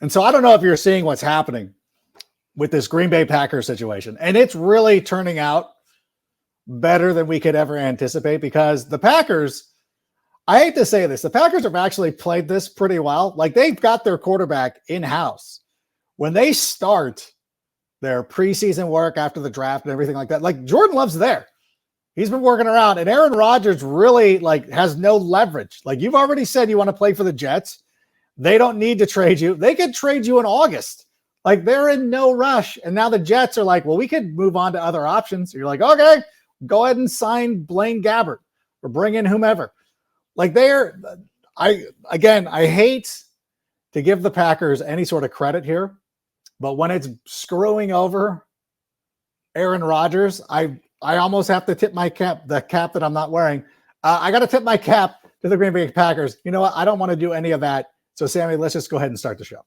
And so I don't know if you're seeing what's happening with this Green Bay Packers situation. And it's really turning out better than we could ever anticipate because the Packers, I hate to say this, the Packers have actually played this pretty well. Like they've got their quarterback in-house. When they start their preseason work after the draft and everything like that, like Jordan Love's there. He's been working around, and Aaron Rodgers really like has no leverage. Like you've already said you want to play for the Jets. They don't need to trade you. They could trade you in August. Like they're in no rush. And now the Jets are like, well, we could move on to other options. So you're like, okay, go ahead and sign Blaine Gabbert or bring in whomever. Like I hate to give the Packers any sort of credit here, but when it's screwing over Aaron Rodgers, I almost have to tip my cap, the cap that I'm not wearing. I got to tip my cap to the Green Bay Packers. You know what? I don't want to do any of that. So, Sammy, let's just go ahead and start the show.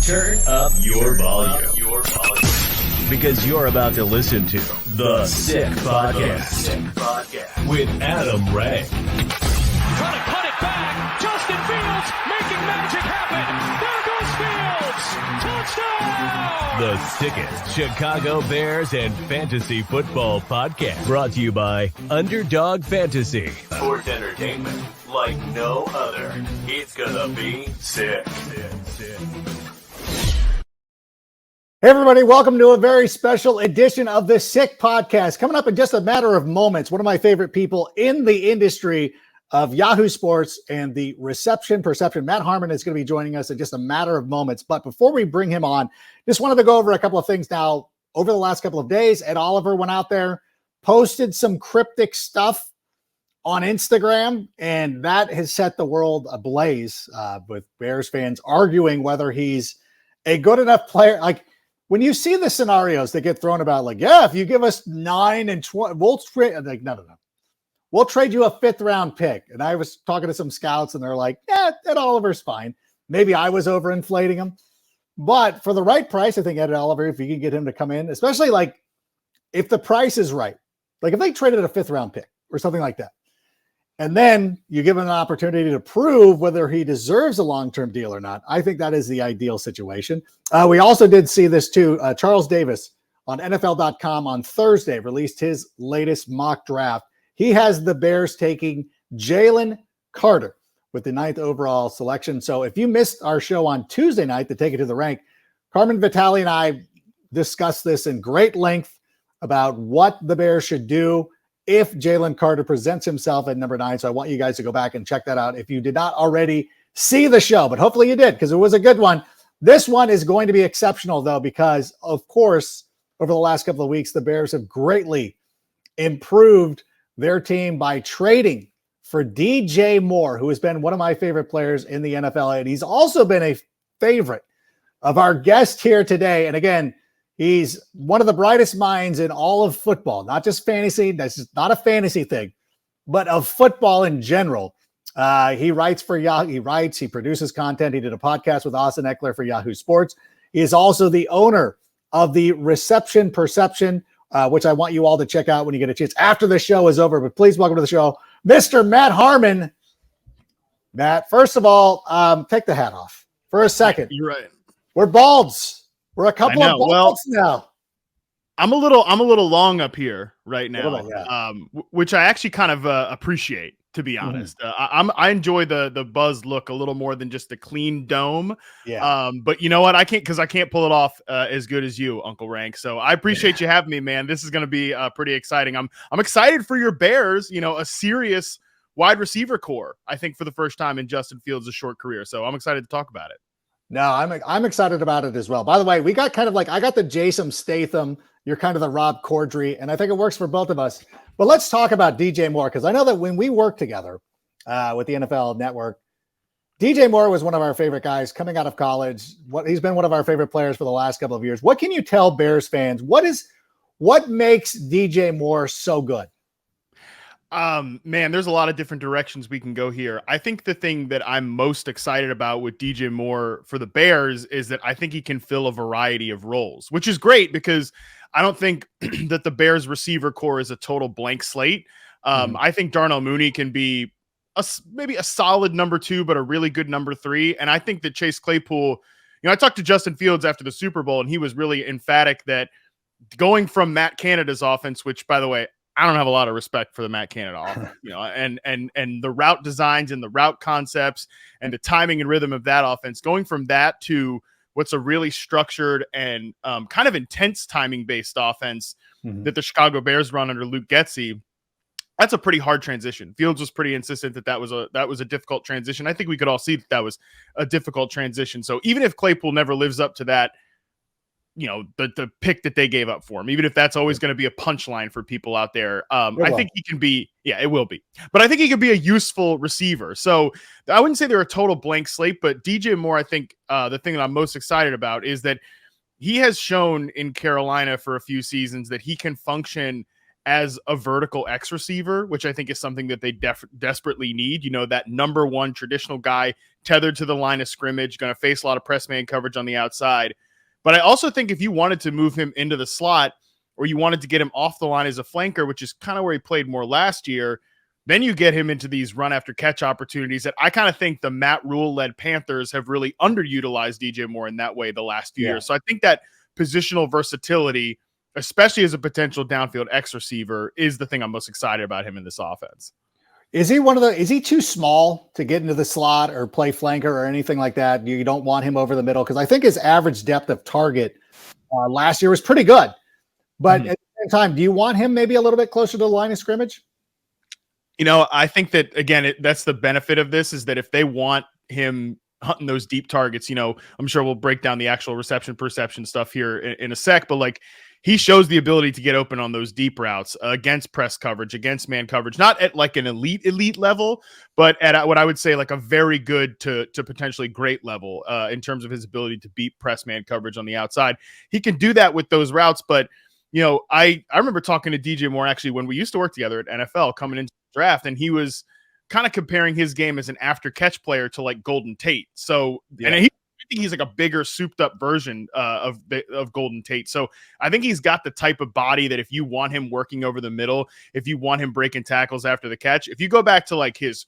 Turn up your volume. Because you're about to listen to The Sick Podcast with Adam Ray. Trying to cut it back. Justin Fields making magic happen. There goes Fields. Touchdown. The sickest Chicago Bears and fantasy football podcast. Brought to you by Underdog Fantasy. Sports entertainment like no other. It's gonna be sick. Hey, everybody. Welcome to a very special edition of the Sick Podcast. Coming up in just a matter of moments, one of my favorite people in the industry of Yahoo Sports and the Reception Perception. Matt Harmon is going to be joining us in just a matter of moments. But before we bring him on, just wanted to go over a couple of things now. Over the last couple of days, Ed Oliver went out there, posted some cryptic stuff on Instagram, and that has set the world ablaze with Bears fans arguing whether he's a good enough player. Like, when you see the scenarios that get thrown about, like, yeah, if you give us 9 and 20, we'll trade. Like, no. We'll trade you a 5th round pick. And I was talking to some scouts and they're like, yeah, Ed Oliver's fine. Maybe I was overinflating him. But for the right price, I think Ed Oliver, if you can get him to come in, especially like if the price is right, like if they traded a 5th round pick or something like that, and then you give him an opportunity to prove whether he deserves a long-term deal or not, I think that is the ideal situation. We also did see this too. Charles Davis on NFL.com on Thursday released his latest mock draft. He has the Bears taking Jalen Carter with the 9th overall selection. So if you missed our show on Tuesday night to take it to the rank, Carmen Vitale and I discussed this in great length about what the Bears should do if Jalen Carter presents himself at number 9. So I want you guys to go back and check that out if you did not already see the show, but hopefully you did because it was a good one. This one is going to be exceptional though, because of course, over the last couple of weeks, the Bears have greatly improved their team by trading for DJ Moore, who has been one of my favorite players in the NFL. And he's also been a favorite of our guest here today. And again, he's one of the brightest minds in all of football, not just fantasy. That's just not a fantasy thing, but of football in general. He writes for Yahoo. He produces content. He did a podcast with Austin Eckler for Yahoo Sports. He is also the owner of the Reception Perception, which I want you all to check out when you get a chance after the show is over. But please welcome to the show, Mr. Matt Harmon. Matt, first of all, take the hat off for a second. You're right. We're balds. We're a couple of balds now. I'm a little long up here right now, yeah. Which I actually kind of appreciate, to be honest. I enjoy the buzz look a little more than just the clean dome. Yeah. But you know what? I can't pull it off as good as you, Uncle Rank. So I appreciate you having me, man. This is going to be pretty exciting. I'm excited for your Bears. You know, a serious wide receiver core. I think for the first time in Justin Fields' short career. So I'm excited to talk about it. No, I'm excited about it as well. By the way, we got kind of like, I got the Jason Statham, you're kind of the Rob Corddry, and I think it works for both of us. But let's talk about DJ Moore, because I know that when we worked together with the NFL Network, DJ Moore was one of our favorite guys coming out of college. He's been one of our favorite players for the last couple of years. What can you tell Bears fans? What makes DJ Moore so good? Man, there's a lot of different directions we can go here. I think the thing that I'm most excited about with DJ Moore for the Bears is that I think he can fill a variety of roles, which is great because I don't think that the Bears receiver core is a total blank slate. I think Darnell Mooney can be maybe a solid number 2, but a really good number 3. And I think that Chase Claypool, I talked to Justin Fields after the Super Bowl, and he was really emphatic that going from Matt Canada's offense, which, by the way, I don't have a lot of respect for the Matt Canada offense, and the route designs and the route concepts and the timing and rhythm of that offense, going from that to what's a really structured and kind of intense timing-based offense that the Chicago Bears run under Luke Getsy. That's a pretty hard transition. Fields was pretty insistent that was a difficult transition. I think we could all see that was a difficult transition. So even if Claypool never lives up to that, the pick that they gave up for him, even if that's always going to be a punchline for people out there, I think he can be, it will be, but I think he could be a useful receiver. So I wouldn't say they're a total blank slate, but DJ Moore, I think the thing that I'm most excited about is that he has shown in Carolina for a few seasons that he can function as a vertical X receiver, which I think is something that they desperately need. That number 1 traditional guy tethered to the line of scrimmage, going to face a lot of press man coverage on the outside. But I also think if you wanted to move him into the slot, or you wanted to get him off the line as a flanker, which is kind of where he played more last year, then you get him into these run after catch opportunities that I kind of think the Matt Rule-led Panthers have really underutilized DJ Moore in that way the last few years. So I think that positional versatility, especially as a potential downfield X receiver, is the thing I'm most excited about him in this offense. Is he too small to get into the slot or play flanker or anything like that? You don't want him over the middle, because I think his average depth of target last year was pretty good. But at the same time, do you want him maybe a little bit closer to the line of scrimmage? I think that, again, that's the benefit of this, is that if they want him hunting those deep targets, I'm sure we'll break down the actual reception perception stuff here in a sec, but like, he shows the ability to get open on those deep routes against press coverage, against man coverage, not at like an elite level, but at what I would say like a very good to potentially great level in terms of his ability to beat press man coverage on the outside. He can do that with those routes, but I remember talking to DJ Moore actually when we used to work together at NFL coming into the draft, and he was kind of comparing his game as an after catch player to like Golden Tate. So, and I think he's like a bigger souped up version of Golden Tate. So I think he's got the type of body that if you want him working over the middle, if you want him breaking tackles after the catch, if you go back to like his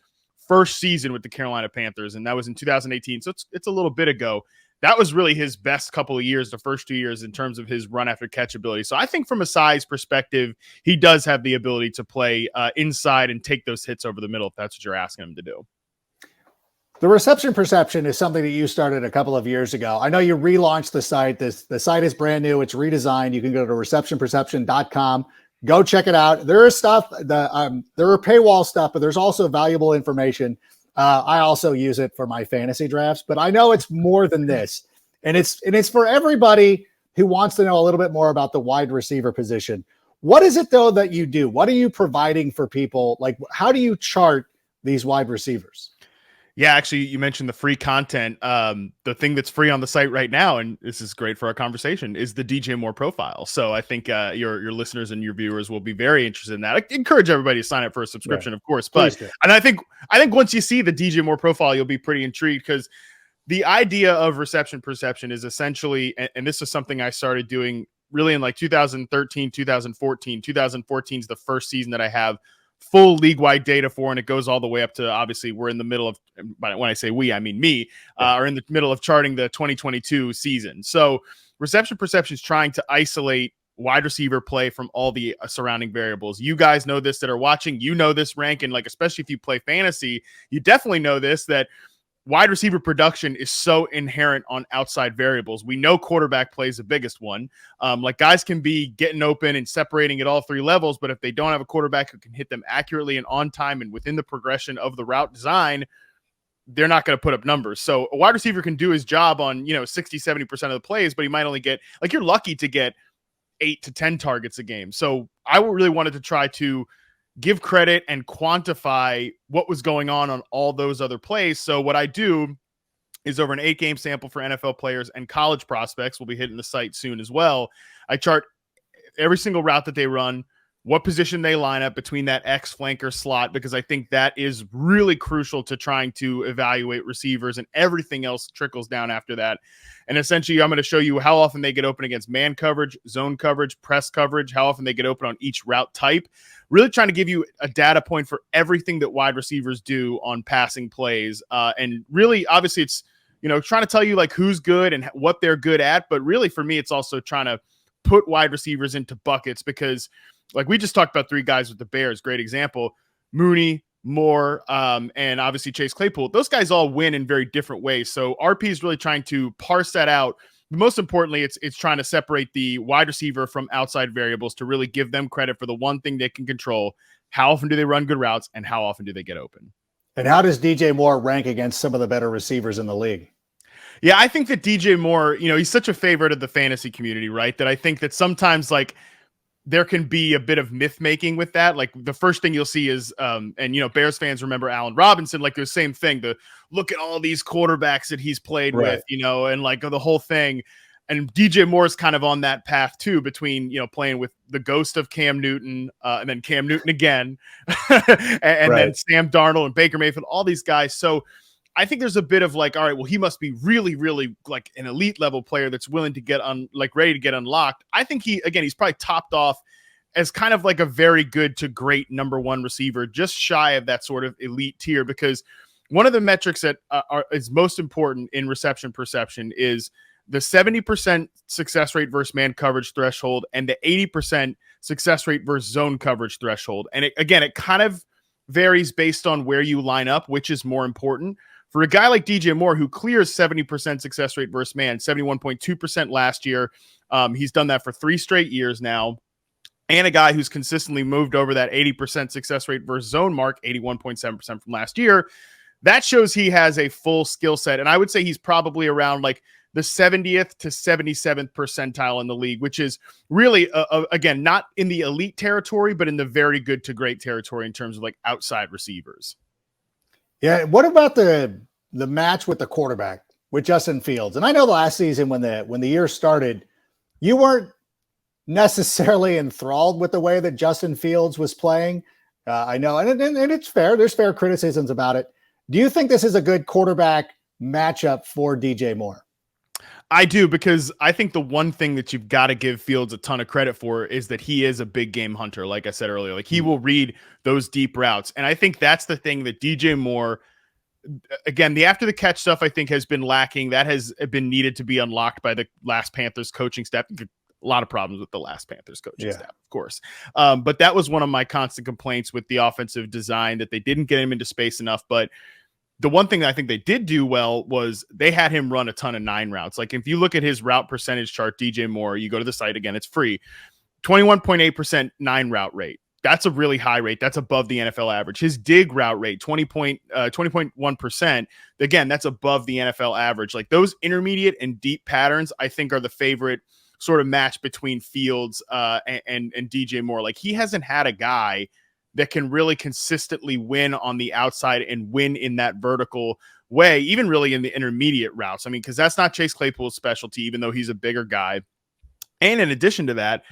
first season with the Carolina Panthers, and that was in 2018. So it's a little bit ago. That was really his best couple of years, the first 2 years, in terms of his run after catch ability. So I think from a size perspective, he does have the ability to play inside and take those hits over the middle, if that's what you're asking him to do. The reception perception is something that you started a couple of years ago. I know you relaunched the site. The site is brand new. It's redesigned. You can go to receptionperception.com. Go check it out. There is stuff. There are paywall stuff, but there's also valuable information. I also use it for my fantasy drafts, but I know it's more than this. And it's for everybody who wants to know a little bit more about the wide receiver position. What is it though that you do? What are you providing for people? Like, how do you chart these wide receivers? Yeah, actually, you mentioned the free content. The thing that's free on the site right now, and this is great for our conversation, is the DJ Moore profile. So I think your listeners and your viewers will be very interested in that. I encourage everybody to sign up for a subscription, of course. But and I think once you see the DJ Moore profile, you'll be pretty intrigued, because the idea of reception perception is essentially, and this is something I started doing really in like 2013, 2014. 2014 is the first season that I have full league-wide data for, and it goes all the way up to, obviously, we're in the middle of, when I say we, I mean me, are in the middle of charting the 2022 season. So reception perception is trying to isolate wide receiver play from all the surrounding variables. You guys know this that are watching, this rank, and like, especially if you play fantasy, you definitely know this, that wide receiver production is so inherent on outside variables. We know quarterback play is the biggest one. Like, guys can be getting open and separating at all three levels, but if they don't have a quarterback who can hit them accurately and on time and within the progression of the route design, they're not going to put up numbers. So a wide receiver can do his job on, 60, 70% of the plays, but he might only get, like, you're lucky to get 8 to 10 targets a game. So I really wanted to try to give credit and quantify what was going on all those other plays. So what I do is, over an 8-game sample for NFL players and college prospects, we'll be hitting the site soon as well, I chart every single route that they run, what position they line up between that X flanker slot, because I think that is really crucial to trying to evaluate receivers, and everything else trickles down after that. And essentially, I'm going to show you how often they get open against man coverage, zone coverage, press coverage, how often they get open on each route type. Really trying to give you a data point for everything that wide receivers do on passing plays. And really, obviously, it's, trying to tell you like who's good and what they're good at. But really, for me, it's also trying to put wide receivers into buckets, because like we just talked about 3 guys with the Bears, great example, Mooney, Moore, and obviously Chase Claypool. Those guys all win in very different ways. So RP is really trying to parse that out. Most importantly, it's trying to separate the wide receiver from outside variables to really give them credit for the one thing they can control. How often do they run good routes, and how often do they get open? And how does DJ Moore rank against some of the better receivers in the league? Yeah, I think that DJ Moore, he's such a favorite of the fantasy community, right? That I think that sometimes like there can be a bit of myth making with that. Like the first thing you'll see is, Bears fans remember Allen Robinson, like the same thing, the look at all these quarterbacks that he's played with, and like the whole thing. And DJ Moore is kind of on that path too, between, playing with the ghost of Cam Newton, and then Cam Newton again, and then Sam Darnold and Baker Mayfield, all these guys. So I think there's a bit of like, all right, well, he must be really, really like an elite level player that's willing to get ready to get unlocked. I think he's probably topped off as kind of like a very good to great number 1 receiver, just shy of that sort of elite tier, because one of the metrics that is most important in reception perception is the 70% success rate versus man coverage threshold and the 80% success rate versus zone coverage threshold. And it kind of varies based on where you line up, which is more important. For a guy like DJ Moore, who clears 70% success rate versus man, 71.2% last year, he's done that for 3 straight years now, and a guy who's consistently moved over that 80% success rate versus zone mark, 81.7% from last year, that shows he has a full skill set. And I would say he's probably around like the 70th to 77th percentile in the league, which is really, again, not in the elite territory, but in the very good to great territory in terms of like outside receivers. Yeah. What about the match with the quarterback with Justin Fields? And I know the last season when the year started, you weren't necessarily enthralled with the way that Justin Fields was playing. I know, and it's fair. There's fair criticisms about it. Do you think this is a good quarterback matchup for DJ Moore? I do, because I think the one thing that you've got to give Fields a ton of credit for is that he is a big game hunter. Like I said earlier, like he will read those deep routes. And I think that's the thing that DJ Moore, again, the after the catch stuff I think has been lacking. That has been needed to be unlocked by the last Panthers coaching staff. A lot of problems with the last Panthers coaching staff, of course. But that was one of my constant complaints with the offensive design, that they didn't get him into space enough. But the one thing that I think they did do well was they had him run a ton of 9 routes. Like if you look at his route percentage chart, DJ Moore, you go to the site again, it's free, 21.8% 9 route rate. That's a really high rate. That's above the NFL average. His dig route rate, 20.1%. Again, that's above the NFL average. Like those intermediate and deep patterns, I think are the favorite sort of match between Fields and DJ Moore. Like he hasn't had a guy that can really consistently win on the outside and win in that vertical way, even really in the intermediate routes. I mean, because that's not Chase Claypool's specialty, even though he's a bigger guy. And in addition to that,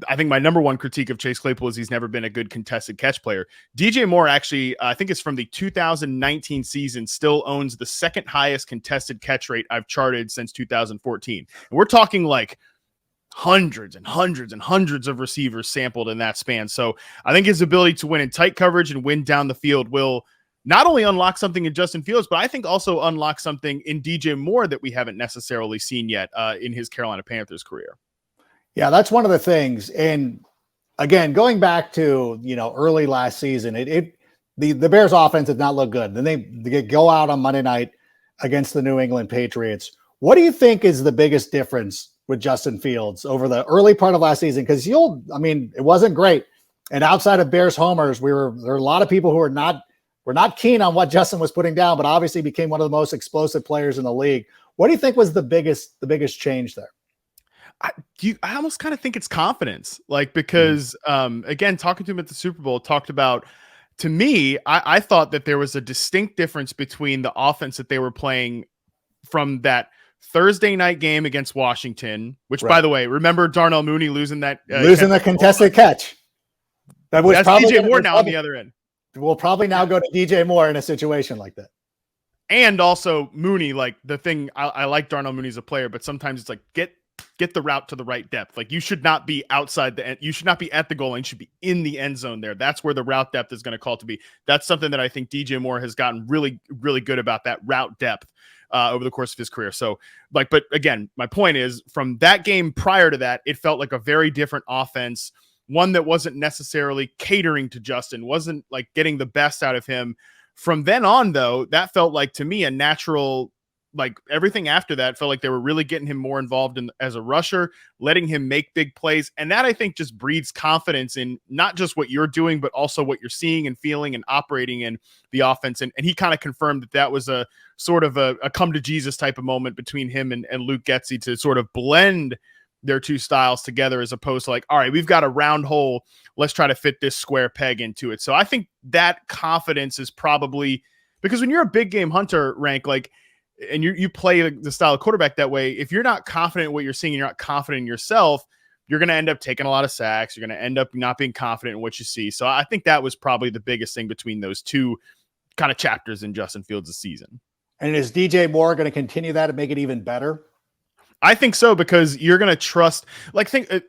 I think my number one critique of Chase Claypool is he's never been a good contested catch player. DJ Moore actually, I think it's from the 2019 season, still owns the second highest contested catch rate I've charted since 2014. And we're talking like hundreds and hundreds and hundreds of receivers sampled in that span. So I think his ability to win in tight coverage and win down the field will not only unlock something in Justin Fields, but I think also unlock something in DJ Moore that we haven't necessarily seen yet in his Carolina Panthers career. Yeah, that's one of the things. And again, going back to, early last season, the Bears offense did not look good. Then they go out on Monday night against the New England Patriots. What do you think is the biggest difference with Justin Fields over the early part of last season? Because it wasn't great. And outside of Bears homers, there are a lot of people who were not keen on what Justin was putting down, but obviously became one of the most explosive players in the league. What do you think was the biggest change there? I almost kind of think it's confidence, because again, talking to him at the Super Bowl, talked about, to me, I thought that there was a distinct difference between the offense that they were playing from that Thursday night game against Washington, which by the way, remember Darnell Mooney losing the contested catch. That was That's probably DJ Moore now on the other end. We'll probably now go to DJ Moore in a situation like that. And also Mooney, like the thing I like Darnell Mooney as a player, but sometimes it's like get the route to the right depth. Like you should not be outside the end. You should not be at the goal line. You should be in the end zone there. That's where the route depth is going to call to be. That's something that I think DJ Moore has gotten really, really good about, that route depth over the course of his career. So but again, my point is from that game prior to that, it felt like a very different offense, one that wasn't necessarily catering to Justin, wasn't like getting the best out of him. From then on, though, that felt like to me a natural, like everything after that felt like they were really getting him more involved as a rusher, letting him make big plays. And that I think just breeds confidence in not just what you're doing, but also what you're seeing and feeling and operating in the offense. And he kind of confirmed that was a sort of a come to Jesus type of moment between him and Luke Getsy to sort of blend their two styles together, as opposed to like, all right, we've got a round hole, let's try to fit this square peg into it. So I think that confidence is probably, because when you're a big game hunter, Rank, like, and you play the style of quarterback that way, if you're not confident in what you're seeing, you're not confident in yourself, you're going to end up taking a lot of sacks. You're going to end up not being confident in what you see. So I think that was probably the biggest thing between those two kind of chapters in Justin Fields' season. And is DJ Moore going to continue that and make it even better? I think so, because you're going to trust,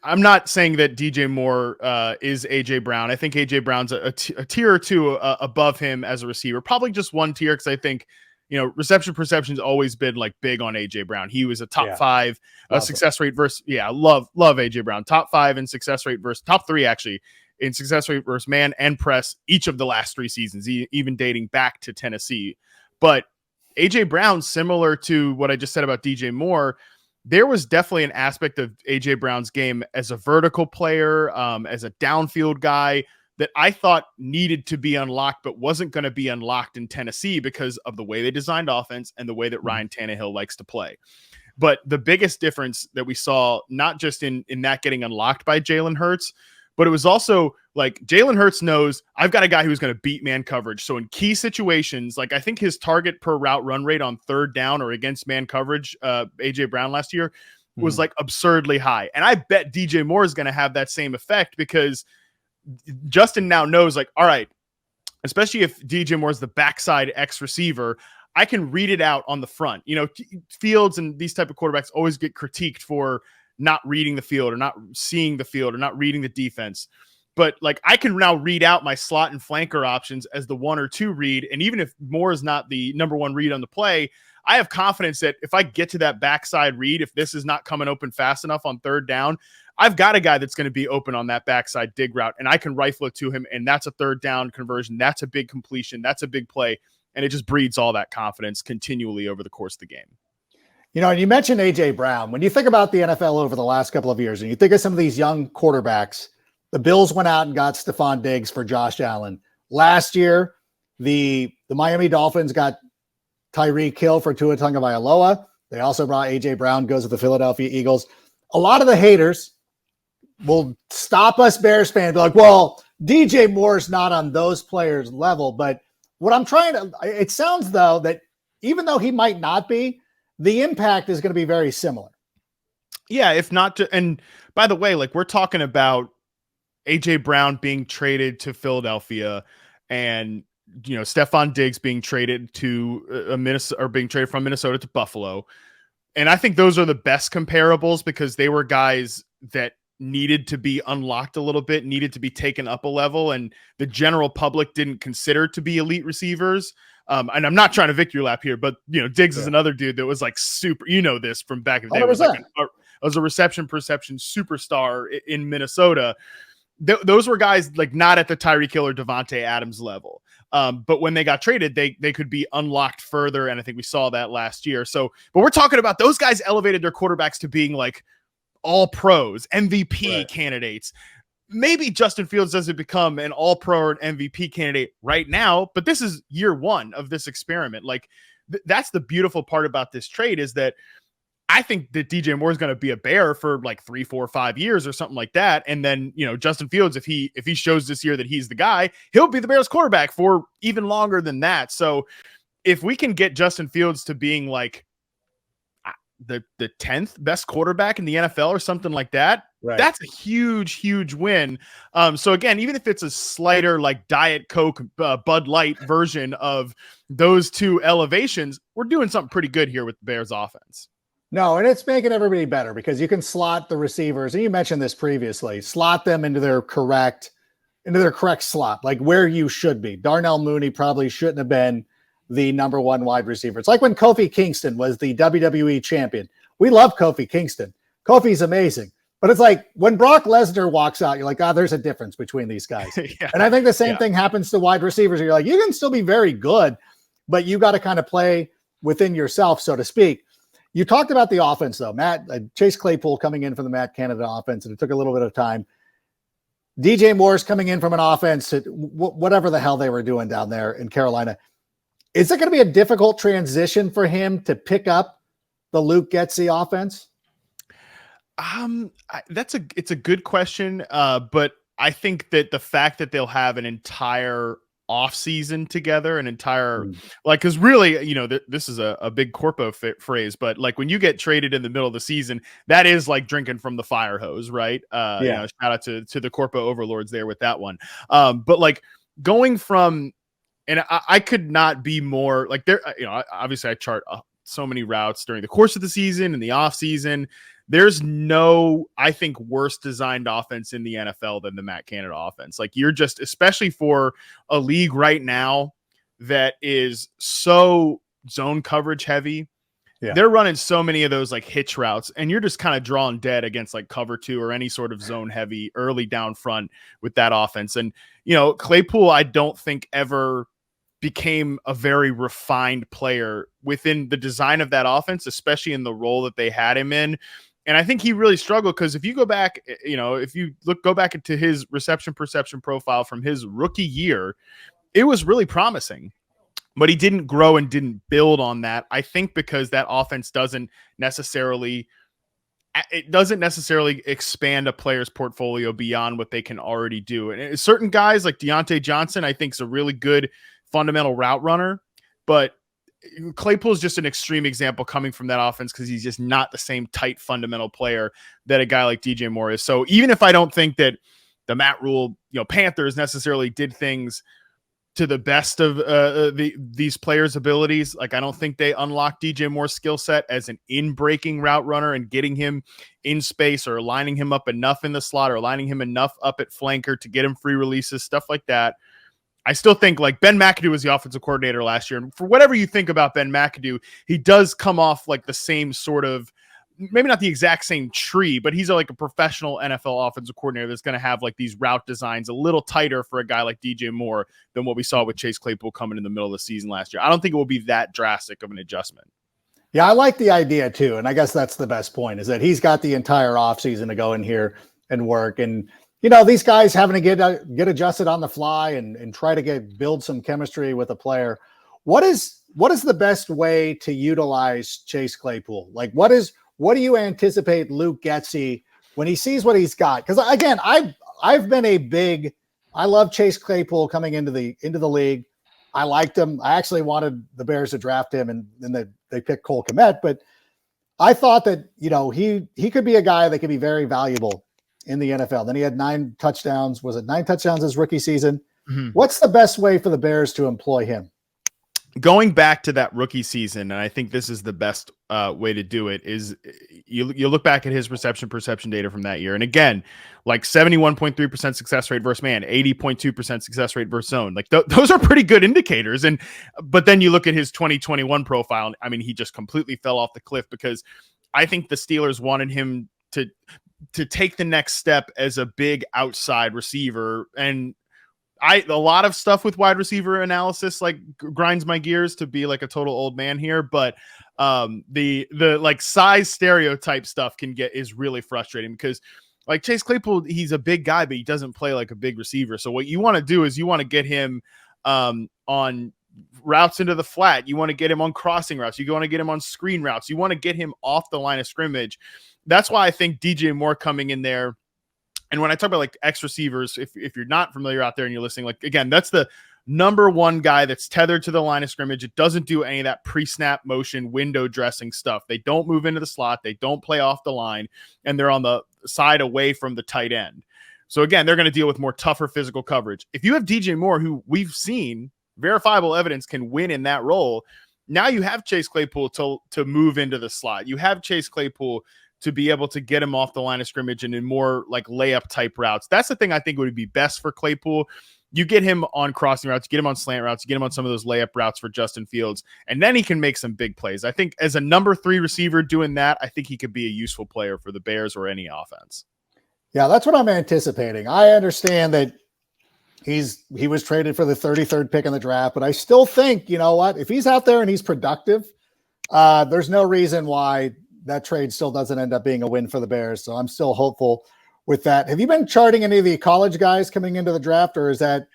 I'm not saying that DJ Moore is AJ Brown. I think AJ Brown's a tier or two above him as a receiver, probably just one tier. Cause I think, reception perception's always been like big on AJ Brown. He was a top 5 success rate versus, love AJ Brown, top 5 in success rate versus top 3 actually in success rate versus man and press each of the last 3 seasons, even dating back to Tennessee. But AJ Brown, similar to what I just said about DJ Moore, there was definitely an aspect of AJ Brown's game as a vertical player, as a downfield guy, that I thought needed to be unlocked, but wasn't going to be unlocked in Tennessee because of the way they designed offense and the way that Ryan Tannehill likes to play. But the biggest difference that we saw, not just in that getting unlocked by Jalen Hurts, but it was also like Jalen Hurts knows I've got a guy who's going to beat man coverage. So in key situations, like I think his target per route run rate on third down or against man coverage, AJ Brown last year was like absurdly high. And I bet DJ Moore is going to have that same effect, because Justin now knows, like, all right, especially if DJ Moore is the backside X receiver, I can read it out on the front. Fields and these type of quarterbacks always get critiqued for not reading the field or not seeing the field or not reading the defense. But like I can now read out my slot and flanker options as the 1 or 2 read. And even if Moore is not the number 1 read on the play, I have confidence that if I get to that backside read, if this is not coming open fast enough on third down, I've got a guy that's going to be open on that backside dig route, and I can rifle it to him. And that's a third down conversion. That's a big completion. That's a big play. And it just breeds all that confidence continually over the course of the game. And you mentioned AJ Brown. When you think about the NFL over the last couple of years, and you think of some of these young quarterbacks, the Bills went out and got Stephon Diggs for Josh Allen. Last year, the Miami Dolphins got Tyreek Hill for Tua Tagovailoa. They also brought AJ Brown, goes to the Philadelphia Eagles. A lot of the haters will stop us Bears fans, be like, well, DJ Moore's not on those players' level. But what I'm it sounds though that even though he might not be, the impact is going to be very similar. Yeah, if not to, and by the way, like we're talking about AJ Brown being traded to Philadelphia and Stephon Diggs being traded to Minnesota, or being traded from Minnesota to Buffalo. And I think those are the best comparables, because they were guys that needed to be unlocked a little bit, needed to be taken up a level, and the general public didn't consider to be elite receivers. And I'm not trying to victory lap here, but Diggs is another dude that was like super, this from back in the day, was a reception perception superstar in Minnesota. Those were guys like not at the Tyreek Hill or Devontae Adams level. But when they got traded, they could be unlocked further. And I think we saw that last year. So, but we're talking about those guys elevated their quarterbacks to being like all pros, MVP candidates. Maybe Justin Fields doesn't become an all pro or an MVP candidate right now, but this is year 1 of this experiment. Like that's the beautiful part about this trade, is that I think that DJ Moore is going to be a Bear for like 3, 4, 5 years or something like that. And then, Justin Fields, if he shows this year that he's the guy, he'll be the Bears quarterback for even longer than that. So if we can get Justin Fields to being like the 10th best quarterback in the NFL or something like that, Right. That's a huge win. So again, even if it's a slighter like Diet Coke, Bud Light version of those two elevations, we're doing something pretty good here with the Bears offense. No, and it's making everybody better because you can slot the receivers, and you mentioned this previously, slot them into their correct slot, like where you should be. Darnell Mooney probably shouldn't have been the number one wide receiver. It's like when Kofi Kingston was the WWE champion. We love Kofi Kingston. Kofi's amazing. But it's like when Brock Lesnar walks out, you're like, there's a difference between these guys. Yeah. And I think the same thing happens to wide receivers. You're like, you can still be very good, but you got to kind of play within yourself, so to speak. You talked about the offense, though. Chase Claypool coming in from the Matt Canada offense, and it took a little bit of time. DJ Moore's coming in from an offense, whatever the hell they were doing down there in Carolina. Is it going to be a difficult transition for him to pick up the Luke Getsy offense? It's a good question. But I think that the fact that they'll have an entire off season together, cause really, this is a big corpo phrase, but like when you get traded in the middle of the season, that is like drinking from the fire hose, right? Shout out to the corpo overlords there with that one. But like going from, and I could not be more like there, obviously I chart so many routes during the course of the season and the off season. There's no, I think, worse designed offense in the NFL than the Matt Canada offense. Like you're just, especially for a league right now that is so zone coverage heavy. Yeah. They're running so many of those like hitch routes, and you're just kind of drawing dead against like cover two or any sort of zone heavy early down front with that offense. And, Claypool, I don't think ever became a very refined player within the design of that offense, especially in the role that they had him in. And I think he really struggled because if you go back, go back into his reception perception profile from his rookie year, it was really promising, but he didn't grow and didn't build on that. I think because that offense doesn't necessarily expand a player's portfolio beyond what they can already do. And certain guys like Deontay Johnson, I think is a really good fundamental route runner, but Claypool is just an extreme example coming from that offense because he's just not the same tight fundamental player that a guy like DJ Moore is. So even if I don't think that the Matt Rule, Panthers necessarily did things to the best of these players' abilities, like I don't think they unlocked DJ Moore's skill set as an in-breaking route runner and getting him in space or lining him up enough in the slot or lining him enough up at flanker to get him free releases, stuff like that. I still think like Ben McAdoo was the offensive coordinator last year. And for whatever you think about Ben McAdoo, he does come off like the same sort of, maybe not the exact same tree, but he's like a professional NFL offensive coordinator that's going to have like these route designs a little tighter for a guy like DJ Moore than what we saw with Chase Claypool coming in the middle of the season last year. I don't think it will be that drastic of an adjustment. Yeah, I like the idea too. And I guess that's the best point is that he's got the entire offseason to go in here and work. And these guys having to get adjusted on the fly and try to build some chemistry with a player. What is the best way to utilize Chase Claypool? Like what do you anticipate Luke Getsy when he sees what he's got? Because again, I've been I love Chase Claypool coming into the league. I liked him. I actually wanted the Bears to draft him, and then they picked Cole Kmet. But I thought that he could be a guy that could be very valuable in the NFL. Then he had 9 touchdowns. Was it 9 touchdowns his rookie season? Mm-hmm. What's the best way for the Bears to employ him? Going back to that rookie season, and I think this is the best way to do it, is you look back at his reception perception data from that year. And again, like 71.3% success rate versus man, 80.2% success rate versus zone. Like those are pretty good indicators. But then you look at his 2021 profile. I mean, he just completely fell off the cliff because I think the Steelers wanted him to take the next step as a big outside receiver. And a lot of stuff with wide receiver analysis like grinds my gears to be like a total old man here, but the like size stereotype stuff is really frustrating because like Chase Claypool, he's a big guy, but he doesn't play like a big receiver. So what you want to do is you want to get him on routes into the flat. You want to get him on crossing routes. You want to get him on screen routes. You want to get him off the line of scrimmage. That's why I think DJ Moore coming in there. And when I talk about like X receivers, if you're not familiar out there and you're listening, like again, that's the number one guy that's tethered to the line of scrimmage. It doesn't do any of that pre-snap motion, window dressing stuff. They don't move into the slot. They don't play off the line, and they're on the side away from the tight end. So again, they're going to deal with more tougher physical coverage. If you have DJ Moore, who we've seen verifiable evidence can win in that role, now you have Chase Claypool to move into the slot. You have Chase Claypool to be able to get him off the line of scrimmage and in more like layup type routes. That's the thing I think would be best for Claypool. You get him on crossing routes, you get him on slant routes, you get him on some of those layup routes for Justin Fields, and then he can make some big plays. I think as a number 3 receiver doing that, I think he could be a useful player for the Bears or any offense. Yeah, that's what I'm anticipating. I understand that he was traded for the 33rd pick in the draft, but I still think, you know what, if he's out there and he's productive, there's no reason why that trade still doesn't end up being a win for the Bears. So I'm still hopeful with that. Have you been charting any of the college guys coming into the draft, or is that?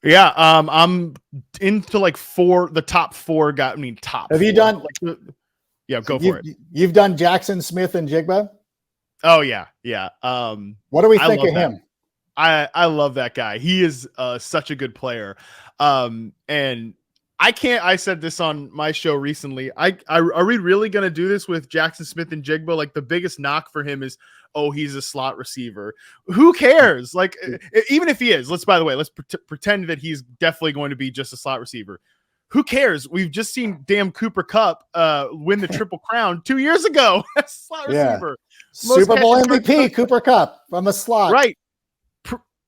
Yeah, I'm into like the top 4 top. Have 4. you done? Yeah, go for it. You've done Jackson, Smith-Njigba? Oh yeah. What do we think of him? I love that guy. He is such a good player. And I said this on my show recently. Are we really going to do this with Jackson Smith-Njigba? Like the biggest knock for him is, oh, he's a slot receiver. Who cares? Like even if he is, let's pretend that he's definitely going to be just a slot receiver. Who cares? We've just seen damn Cooper Kupp win the Triple Crown 2 years ago. Slot receiver. Super Bowl MVP, Cooper Kupp from a slot. Right.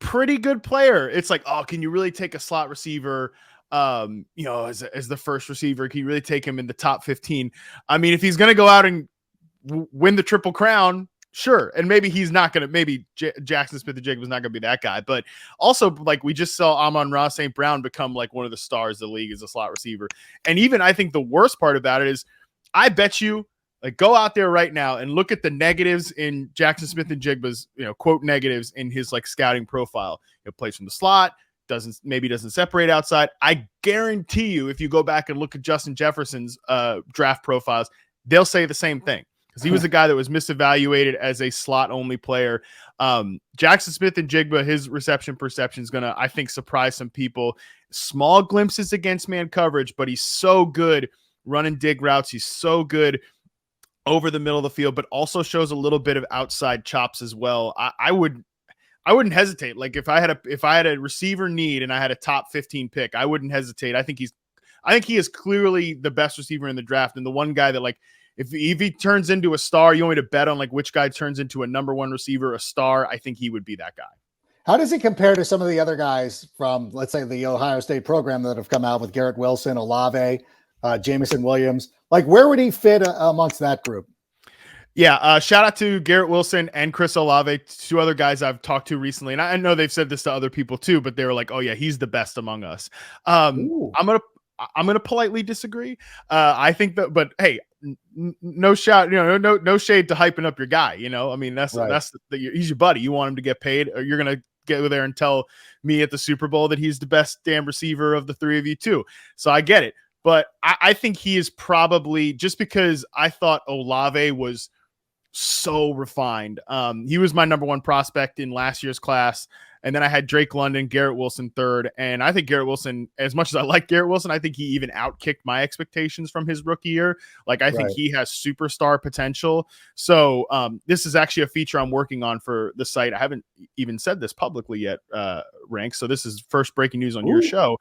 Pretty good player. It's like, oh, can you really take a slot receiver, as the first receiver? Can you really take him in the top 15? I mean, if he's going to go out and win the Triple Crown, sure. And maybe he's not going to, Jackson Smith-Njigba was not going to be that guy. But also, like, we just saw Amon-Ra St. Brown become like one of the stars of the league as a slot receiver. And even I think the worst part about it is, I bet you, like, go out there right now and look at the negatives in Jackson Smith-Njigba's, quote negatives in his like scouting profile. Plays from the slot, doesn't separate outside. I guarantee you, if you go back and look at Justin Jefferson's draft profiles, they'll say the same thing, because he was a guy that was misevaluated as a slot only player. Jackson Smith-Njigba, his reception perception is going to, I think, surprise some people. Small glimpses against man coverage, but he's so good running dig routes. He's so good over the middle of the field, but also shows a little bit of outside chops as well. I wouldn't hesitate. Like if I had a receiver need and I had a top 15 pick, I wouldn't hesitate. I think he is clearly the best receiver in the draft. And the one guy that, like, if he turns into a star, you want me to bet on like which guy turns into a number 1 receiver, a star. I think he would be that guy. How does he compare to some of the other guys from, let's say, the Ohio State program that have come out with Garrett Wilson, Olave, Jameson Williams? Like, where would he fit amongst that group? Yeah, shout out to Garrett Wilson and Chris Olave, 2 other guys I've talked to recently, and I know they've said this to other people too, but they were like, "Oh yeah, he's the best among us." I'm gonna politely disagree. I think that, but hey, no shade to hyping up your guy. I mean he's your buddy. You want him to get paid, or you're gonna get there and tell me at the Super Bowl that he's the best damn receiver of the 3 of you too. So I get it. But I think he is probably, just because I thought Olave was so refined. He was my number 1 prospect in last year's class. And then I had Drake London, Garrett Wilson 3rd. And I think Garrett Wilson, as much as I like Garrett Wilson, I think he even outkicked my expectations from his rookie year. Like, I think he has superstar potential. So this is actually a feature I'm working on for the site. I haven't even said this publicly yet, Rank. So this is first breaking news on your show.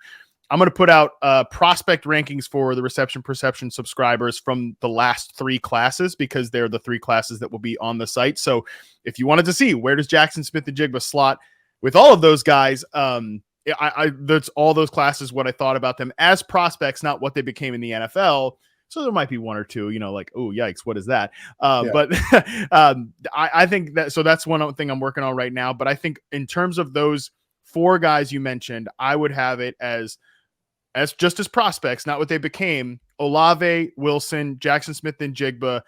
I'm going to put out prospect rankings for the Reception Perception subscribers from the last 3 classes, because they're the 3 classes that will be on the site. So if you wanted to see where does Jackson Smith-Njigba slot with all of those guys, that's all those classes, what I thought about them as prospects, not what they became in the NFL. So there might be 1 or 2, like, oh, yikes, what is that? But I think that, so that's one thing I'm working on right now. But I think in terms of those 4 guys you mentioned, I would have it as just as prospects, not what they became: Olave, Wilson, Jackson Smith-Njigba.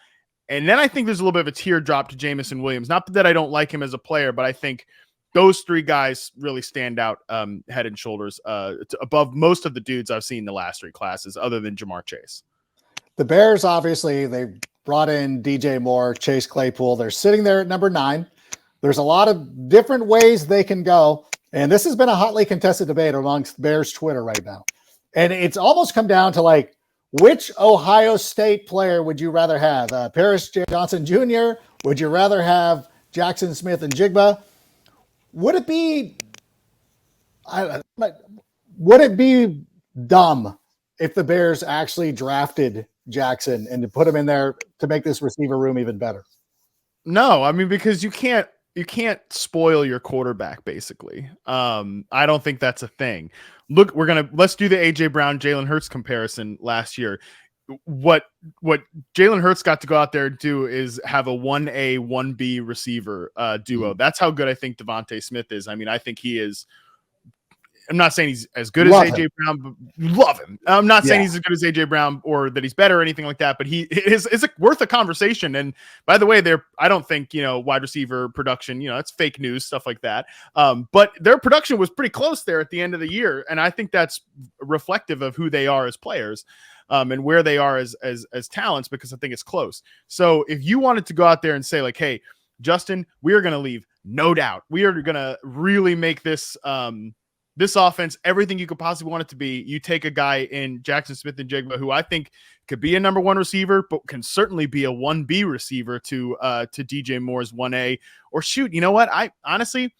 And then I think there's a little bit of a teardrop to Jameson Williams. Not that I don't like him as a player, but I think those 3 guys really stand out head and shoulders above most of the dudes I've seen in the last 3 classes, other than Jamar Chase. The Bears, obviously, they brought in DJ Moore, Chase Claypool. They're sitting there at number 9. There's a lot of different ways they can go. And this has been a hotly contested debate amongst Bears Twitter right now. And it's almost come down to, like, which Ohio State player would you rather have? Paris Johnson Jr. Would you rather have Jackson Smith-Njigba? Would it be dumb if the Bears actually drafted Jackson and to put him in there to make this receiver room even better? No, I mean, because you can't spoil your quarterback, basically. I don't think that's a thing. Look, let's do the AJ Brown, Jalen Hurts comparison last year. What Jalen Hurts got to go out there and do is have a 1A, 1B receiver duo. That's how good I think Devontae Smith is. I mean, I think he is. I'm not saying he's as good as AJ Brown, but love him. I'm not saying he's as good as AJ Brown or that he's better or anything like that, but it's worth a conversation. And by the way, I don't think, wide receiver production, it's fake news, stuff like that. But their production was pretty close there at the end of the year. And I think that's reflective of who they are as players. And where they are as talents, because I think it's close. So if you wanted to go out there and say like, hey, Justin, we are going to leave, no doubt. We are going to really make this this offense everything you could possibly want it to be. You take a guy in Jackson Smith-Njigba, who I think could be a number one receiver, but can certainly be a 1B receiver to DJ Moore's 1A. Or shoot, you know what? I honestly,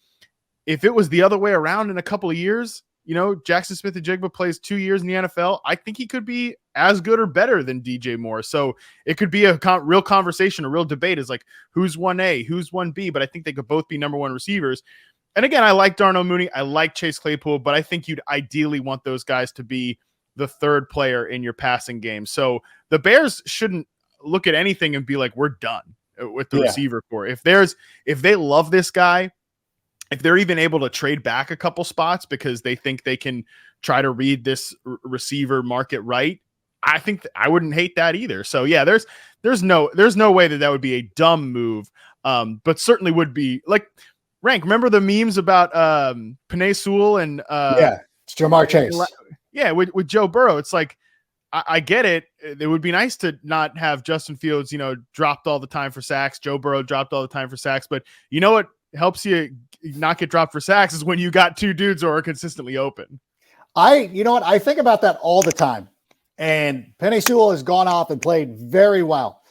if it was the other way around in a couple of years, Jackson Smith-Njigba plays 2 years in the NFL, I think he could be as good or better than DJ Moore. So it could be a real conversation, a real debate is like, who's 1A, who's 1B, but I think they could both be number one receivers. And again, I like Darnell Mooney. I like Chase Claypool, but I think you'd ideally want those guys to be the third player in your passing game. So the Bears shouldn't look at anything and be like, we're done with the receiver core. If they love this guy, if they're even able to trade back a couple spots because they think they can try to read this receiver market right, I think I wouldn't hate that either. So yeah, there's no way that would be a dumb move, but certainly would be like, Rank, remember the memes about Penei Sewell and it's Jamar Chase. With Joe Burrow. It's like I get it. It would be nice to not have Justin Fields, dropped all the time for sacks. Joe Burrow dropped all the time for sacks. But you know what helps you not get dropped for sacks is when you got two dudes who are consistently open. I think about that all the time. And Penei Sewell has gone off and played very well.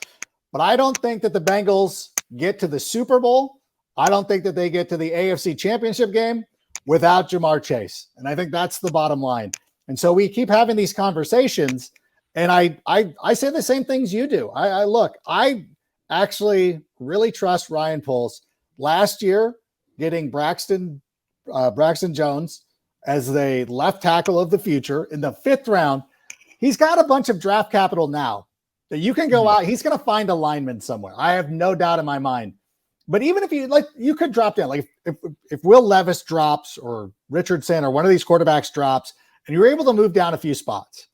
But I don't think that the Bengals get to the Super Bowl. I don't think that they get to the AFC Championship game without Jamar Chase. And I think that's the bottom line. And so we keep having these conversations, and I say the same things you do. I actually really trust Ryan Poles. Last year, getting Braxton Jones as the left tackle of the future in the 5th round, he's got a bunch of draft capital now that you can go out. He's going to find a lineman somewhere. I have no doubt in my mind. But even if you could drop down, like if Will Levis drops or Richardson or one of these quarterbacks drops, and you're able to move down a few spots,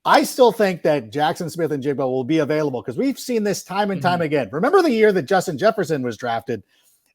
I still think that Jackson Smith-Njigba will be available because we've seen this time and time again. Remember the year that Justin Jefferson was drafted?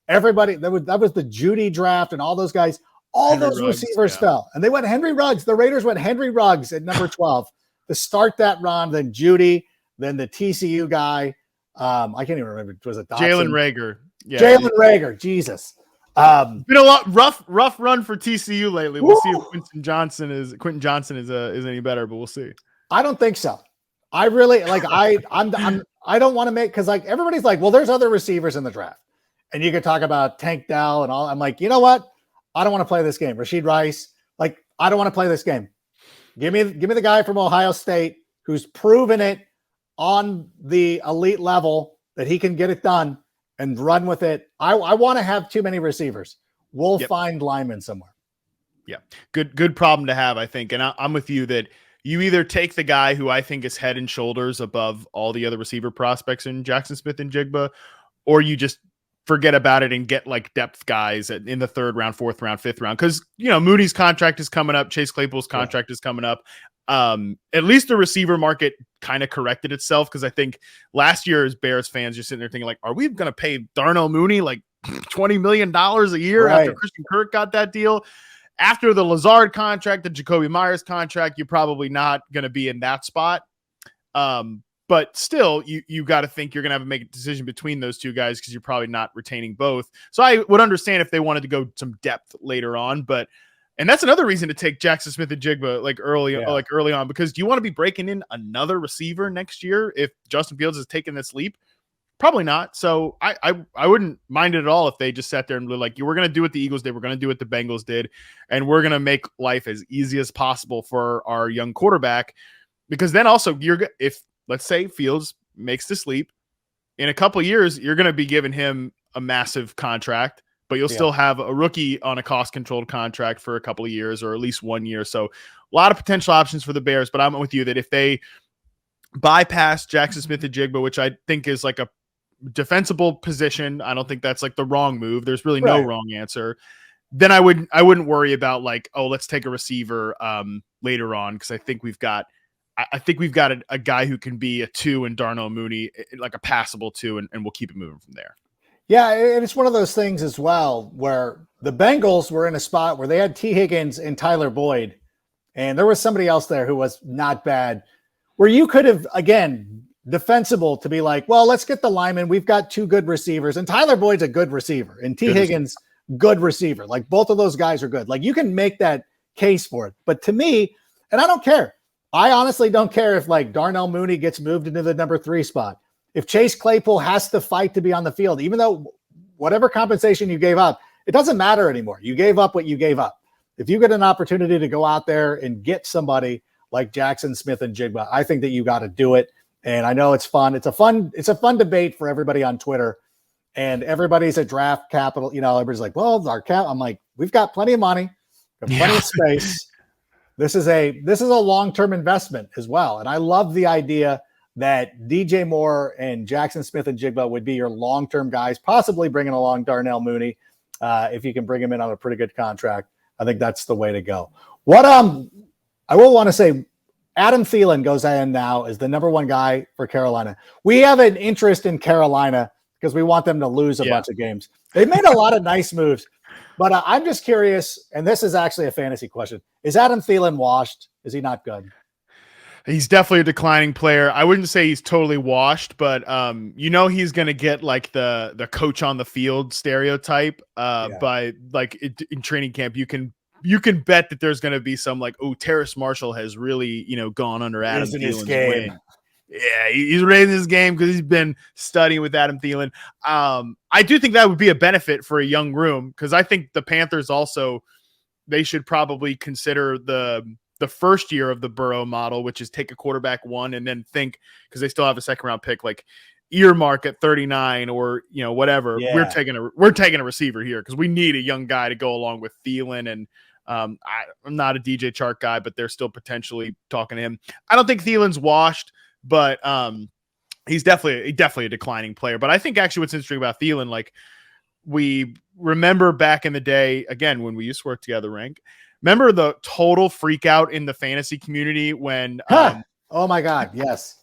Everybody, that was the Judy draft and all those guys. All Henry those Ruggs, receivers fell. And they went Henry Ruggs. The Raiders went Henry Ruggs at number 12 to start that run, then Judy, then the TCU guy. I can't even remember. Was it Jalen Reagor? Yeah, Jalen Reagor, Jesus. Been a lot rough run for TCU lately. We'll see if Quentin Johnson is any better, but we'll see. I don't think so. I really I don't want to make, because like everybody's like, well, there's other receivers in the draft, and you can talk about Tank Dell and all. I'm like, you know what? I don't want to play this game. Rashid Rice, I don't want to play this game. Give me the guy from Ohio State who's proven it on the elite level that he can get it done and run with it. I want to have too many receivers. We'll find linemen somewhere. Yeah. Good problem to have, I think. And I'm with you that you either take the guy who I think is head and shoulders above all the other receiver prospects in Jackson Smith-Njigba, or you just forget about it and get like depth guys in the 3rd round, 4th round, 5th round. Cause Mooney's contract is coming up. Chase Claypool's contract is coming up. At least the receiver market kind of corrected itself, because I think last year as Bears fans, you're sitting there thinking like, are we going to pay Darnell Mooney like $20 million a year after Christian Kirk got that deal? After the Lazard contract, the Jacoby Myers contract, you're probably not going to be in that spot. But still, you got to think you're going to have to make a decision between those two guys, because you're probably not retaining both. So I would understand if they wanted to go some depth later on, and that's another reason to take Jackson Smith-Njigba early on, because do you want to be breaking in another receiver next year if Justin Fields is taking this leap? Probably not. So I wouldn't mind it at all if they just sat there and were like, we're going to do what the Eagles did. We're going to do what the Bengals did. And we're going to make life as easy as possible for our young quarterback. Because then also if let's say Fields makes this leap in a couple of years, you're going to be giving him a massive contract, but you'll still have a rookie on a cost controlled contract for a couple of years, or at least 1 year. So a lot of potential options for the Bears, but I'm with you that if they bypass Jackson Smith-Njigba, which I think is like a defensible position, I don't think that's like the wrong move. There's really no wrong answer. Then I wouldn't worry about like, oh, let's take a receiver later on, because I think we've got a guy who can be a 2 in Darnell Mooney, like a passable 2, and we'll keep it moving from there. Yeah, and it's one of those things as well where the Bengals were in a spot where they had T. Higgins and Tyler Boyd, and there was somebody else there who was not bad, where you could have, again, defensible to be like, well, let's get the lineman. We've got 2 good receivers, and Tyler Boyd's a good receiver, and T. Higgins, good receiver. Like, both of those guys are good. Like, you can make that case for it. But to me, and I don't care. I honestly don't care if like Darnell Mooney gets moved into the number 3 spot. If Chase Claypool has to fight to be on the field, even though whatever compensation you gave up, it doesn't matter anymore. You gave up what you gave up. If you get an opportunity to go out there and get somebody like Jackson Smith-Njigba, I think that you got to do it. And I know it's fun. It's a fun debate for everybody on Twitter. And everybody's at draft capital. You know, everybody's like, well, our cap. I'm like, we've got plenty of money, got plenty of space. This is a long-term investment as well. And I love the idea that DJ Moore and Jackson Smith-Njigba would be your long-term guys, possibly bringing along Darnell Mooney. If you can bring him in on a pretty good contract, I think that's the way to go. What I will want to say, Adam Thielen goes in now as the number 1 guy for Carolina. We have an interest in Carolina because we want them to lose a bunch of games. They've made a lot of nice moves, but I'm just curious, and this is actually a fantasy question. Is Adam Thielen washed? Is he not good? He's definitely a declining player. I wouldn't say he's totally washed, but he's going to get like the coach on the field stereotype by like in training camp. You can bet that there's going to be some like, oh, Terrace Marshall has really, gone under Adam Thielen's wing. Yeah, he's raising his game because he's been studying with Adam Thielen. I do think that would be a benefit for a young room, because I think the Panthers also, they should probably consider the first year of the Burrow model, which is take a quarterback 1 and then think, because they still have a second-round pick, like earmark at 39 or whatever. Yeah. We're taking a receiver here because we need a young guy to go along with Thielen. And I'm not a DJ Chark guy, but they're still potentially talking to him. I don't think Thielen's washed, but he's definitely a declining player. But I think actually what's interesting about Thielen, like, we remember back in the day, again, when we used to work together, Rank, remember the total freak out in the fantasy community when oh my God, yes.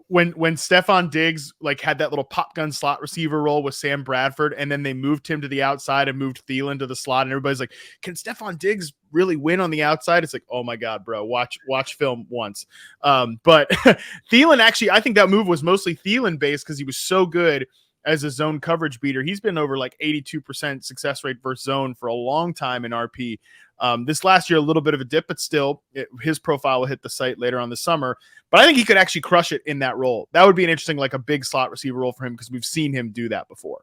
When Stephon Diggs like had that little pop gun slot receiver role with Sam Bradford, and then they moved him to the outside and moved Thielen to the slot, and everybody's like, can Stephon Diggs really win on the outside? It's like, oh my God, bro, watch film once. But Thielen, actually, I think that move was mostly Thielen based because he was so good as a zone coverage beater. He's been over like 82% success rate versus zone for a long time in RP. This last year, a little bit of a dip, but still his profile will hit the site later on this summer. But I think he could actually crush it in that role. That would be an interesting, like a big slot receiver role for him, because we've seen him do that before.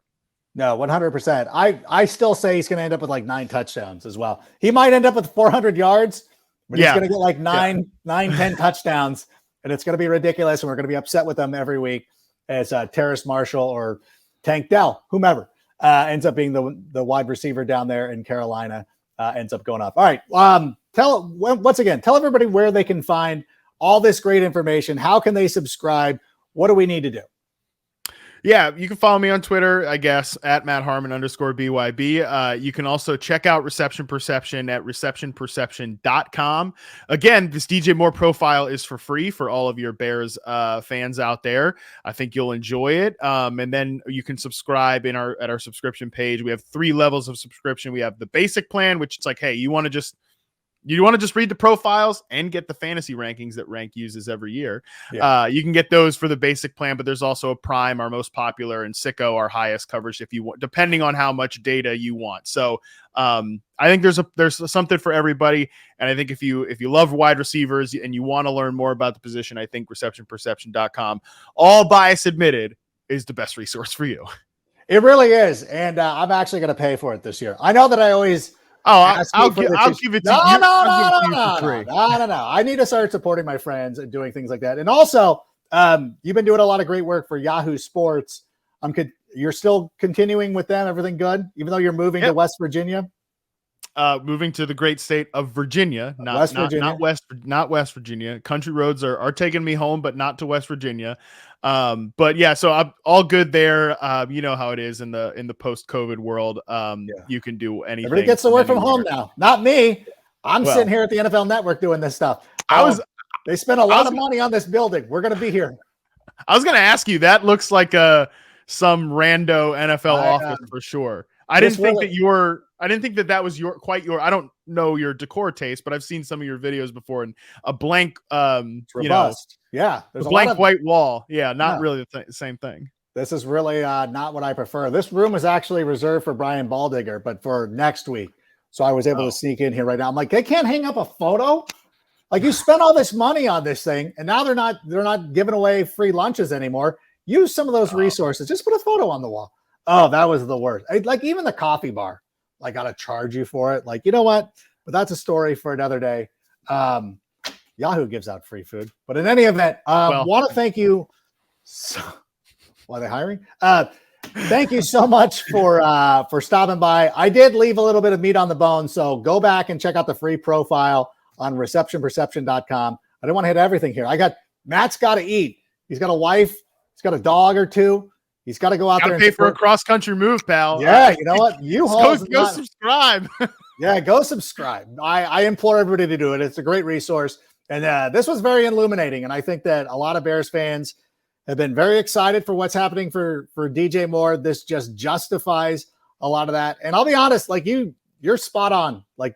No, 100%. I still say he's going to end up with like 9 touchdowns as well. He might end up with 400 yards, but he's going to get like 10 touchdowns, and it's going to be ridiculous. And we're going to be upset with them every week as Terrace Marshall or Tank Dell, whomever, ends up being the wide receiver down there in Carolina, ends up going off. All right. Once again, tell everybody where they can find all this great information. How can they subscribe? What do we need to do? Yeah, you can follow me on Twitter, I guess, at MattHarmon_BYB. You can also check out Reception Perception at receptionperception.com. Again, this DJ Moore profile is for free for all of your Bears fans out there. I think you'll enjoy it. And then you can subscribe at our subscription page. We have 3 levels of subscription. We have the basic plan, which it's like, hey, you want to just read the profiles and get the fantasy rankings that Rank uses every year. Yeah. You can get those for the basic plan, but there's also a Prime, our most popular, and Sicko, our highest coverage, if you want, depending on how much data you want. So I think there's something for everybody. And I think if you love wide receivers and you want to learn more about the position, I think receptionperception.com, all bias admitted, is the best resource for you. It really is. And I'm actually going to pay for it this year. I know that I always. I'll give it to you. No. I need to start supporting my friends and doing things like that. And also, you've been doing a lot of great work for Yahoo Sports. You're still continuing with them. Everything good, even though you're moving to West Virginia. Moving to the great state of Virginia, not West Virginia. Country roads are taking me home, but not to West Virginia. But yeah, so I'm all good there. You know how it is in the post-COVID world. You can do anything. Everybody gets to work from home now. Not me. I'm sitting here at the NFL Network doing this stuff. They spent a lot of money on this building. We're going to be here. I was going to ask you. That looks like some rando NFL office for sure. I didn't think that was quite your. I don't know your decor taste, but I've seen some of your videos before, and a blank, there's a blank white wall. Yeah, not really the same thing. This is really not what I prefer. This room is actually reserved for Brian Baldinger, but for next week. So I was able to sneak in here right now. I'm like, they can't hang up a photo. Like, you spent all this money on this thing, and now they're not giving away free lunches anymore. Use some of those resources. Just put a photo on the wall. Oh, that was the worst. Like, even the coffee bar, like, got to charge you for it. Like, you know what? But that's a story for another day. Yahoo gives out free food. But in any event, want to thank you. Why are they hiring? Thank you so much for stopping by. I did leave a little bit of meat on the bone, so go back and check out the free profile on receptionperception.com. I didn't want to hit everything here. Matt's got to eat. He's got a wife. He's got a dog or two. He's got to go out there and pay for a cross-country move, pal. Yeah, you know what? Go subscribe. Yeah, go subscribe. I implore everybody to do it. It's a great resource. And this was very illuminating. And I think that a lot of Bears fans have been very excited for what's happening for DJ Moore. This just justifies a lot of that. And I'll be honest, like, you're spot on. Like,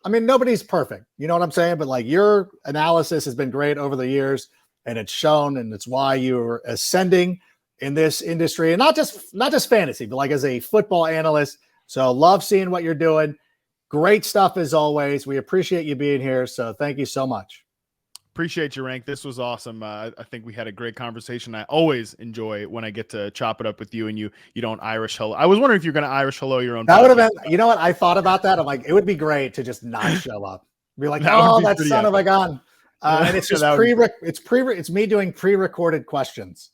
I mean, nobody's perfect. You know what I'm saying? But like, your analysis has been great over the years, and it's shown, and it's why you're ascending in this industry, and not just fantasy, but like as a football analyst. So love seeing what you're doing. Great stuff as always. We appreciate you being here. So thank you so much. Appreciate you, Rank. This was awesome. I think we had a great conversation. I always enjoy when I get to chop it up with you and you don't Irish hello. I was wondering if you're going to Irish hello your own. That would have been, you know what? I thought about that. I'm like, it would be great to just not show up. Be like, that son of a gun. And it's just it's me doing pre-recorded questions.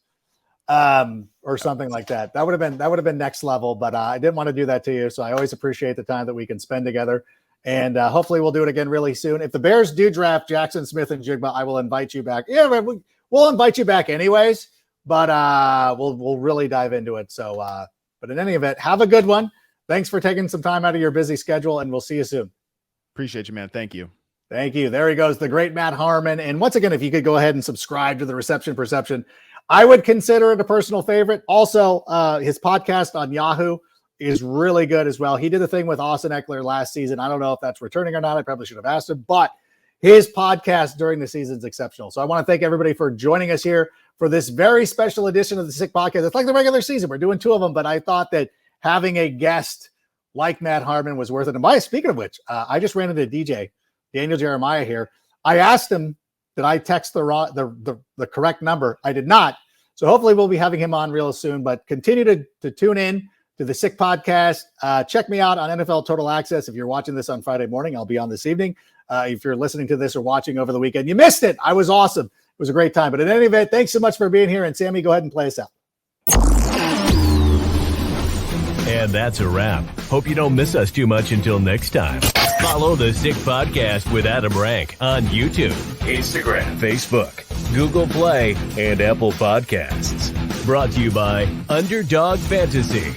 Or something like that. That would have been next level, but I didn't want to do that to you. So I always appreciate the time that we can spend together, and hopefully we'll do it again really soon. If the Bears do draft Jackson Smith-Njigba, I will invite you back. Yeah, we'll invite you back anyways, but we'll really dive into it. So, but in any event, have a good one. Thanks for taking some time out of your busy schedule, and we'll see you soon. Appreciate you, man. Thank you. Thank you. There he goes, the great Matt Harmon. And once again, if you could go ahead and subscribe to the Reception Perception, I would consider it a personal favorite. Also, his podcast on Yahoo is really good as well. He did a thing with Austin Eckler last season. I don't know if that's returning or not. I probably should have asked him, but his podcast during the season is exceptional. So I want to thank everybody for joining us here for this very special edition of the Sick Podcast. It's like the regular season. We're doing two of them, but I thought that having a guest like Matt Harmon was worth it. And speaking of which, I just ran into DJ, Daniel Jeremiah here. I asked him, did I text the correct number? I did not. So hopefully we'll be having him on real soon, but continue to tune in to the Sick Podcast. Check me out on NFL Total Access. If you're watching this on Friday morning, I'll be on this evening. If you're listening to this or watching over the weekend, you missed it. I was awesome. It was a great time. But in any event, thanks so much for being here. And Sammy, go ahead and play us out. And that's a wrap. Hope you don't miss us too much until next time. Follow the Sick Podcast with Adam Rank on YouTube, Instagram, Facebook, Google Play, and Apple Podcasts. Brought to you by Underdog Fantasy.